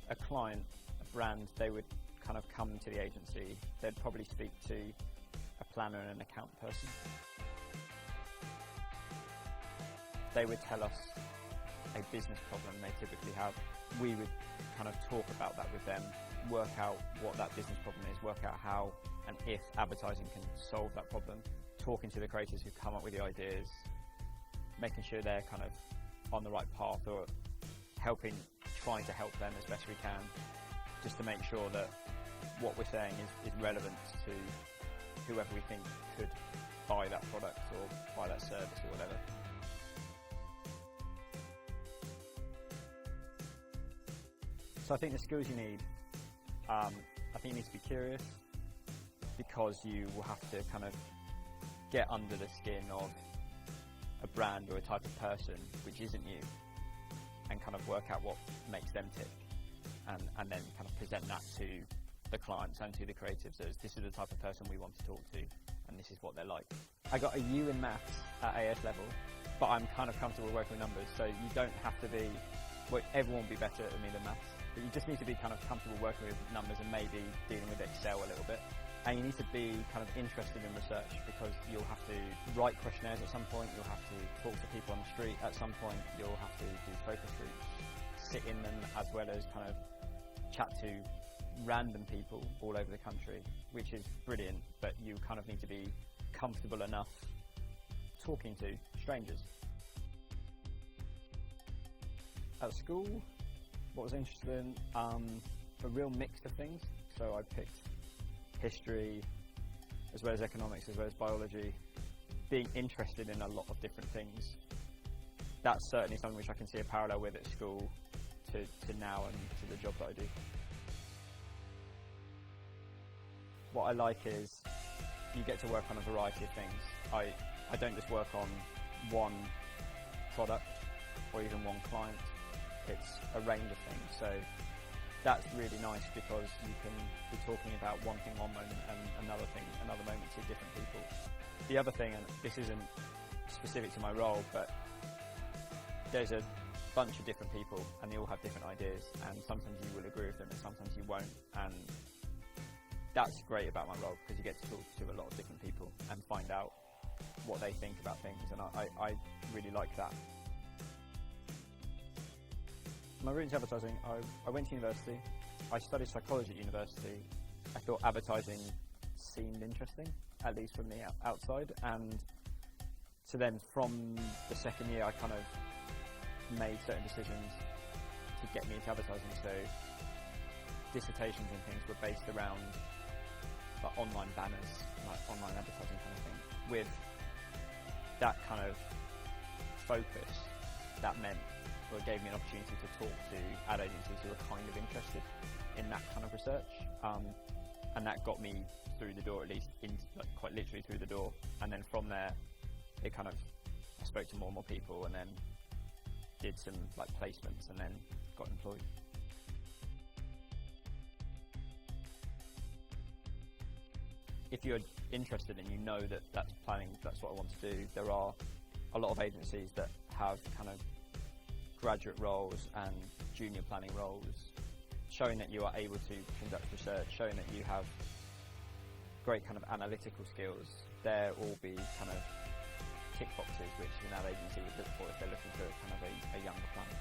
a client, a brand, they would kind of come to the agency, they'd probably speak to a planner and an account person. They would tell us a business problem they typically have. We would kind of talk about that with them, work out what that business problem is, work out how and if advertising can solve that problem, talking to the creators who come up with the ideas, making sure they're kind of on the right path, or trying to help them as best we can, just to make sure that what we're saying is relevant to whoever we think could buy that product or buy that service or whatever. So I think the skills you need, I think you need to be curious, because you will have to kind of get under the skin of a brand or a type of person which isn't you, and kind of work out what makes them tick, and then kind of present that to the clients and to the creatives as this is the type of person we want to talk to, and this is what they're like. I got a U in maths at AS level, but I'm kind of comfortable working with numbers, so you don't have to be, well, everyone will be better at me than maths, but you just need to be kind of comfortable working with numbers and maybe dealing with Excel a little bit. And you need to be kind of interested in research, because you'll have to write questionnaires at some point, you'll have to talk to people on the street at some point, you'll have to do focus groups, sit in them, as well as kind of chat to random people all over the country, which is brilliant, but you kind of need to be comfortable enough talking to strangers. At school, what was interesting, a real mix of things. So I picked history, as well as economics, as well as biology, being interested in a lot of different things. That's certainly something which I can see a parallel with at school to now and to the job that I do. What I like is you get to work on a variety of things. I don't just work on one product or even one client, it's a range of things. So that's really nice, because you can be talking about one thing one moment and another moment to different people. The other thing, and this isn't specific to my role, but there's a bunch of different people and they all have different ideas, and sometimes you will agree with them and sometimes you won't, and that's great about my role, because you get to talk to a lot of different people and find out what they think about things, and I really like that. My route into advertising, I went to university, I studied psychology at university. I thought advertising seemed interesting, at least from the outside, and so then from the second year I kind of made certain decisions to get me into advertising. So dissertations and things were based around like online banners, like online advertising kind of thing. With that kind of focus, that meant, well, it gave me an opportunity to talk to ad agencies who were kind of interested in that kind of research, and that got me through the door, at least like quite literally through the door. And then from there, it kind of, I spoke to more and more people, and then did some like placements, and then got employed. If you're interested and you know that that's what I want to do, there are a lot of agencies that have kind of graduate roles and junior planning roles, showing that you are able to conduct research, showing that you have great kind of analytical skills. There will be kind of tick boxes which an ad agency would look for if they're looking for kind of a younger planner.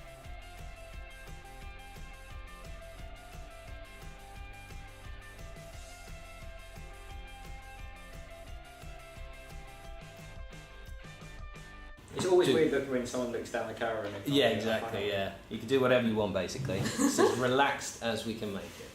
It's always weird when someone looks down the camera and yeah, exactly, yeah. You can do whatever you want, basically. It's as relaxed as we can make it.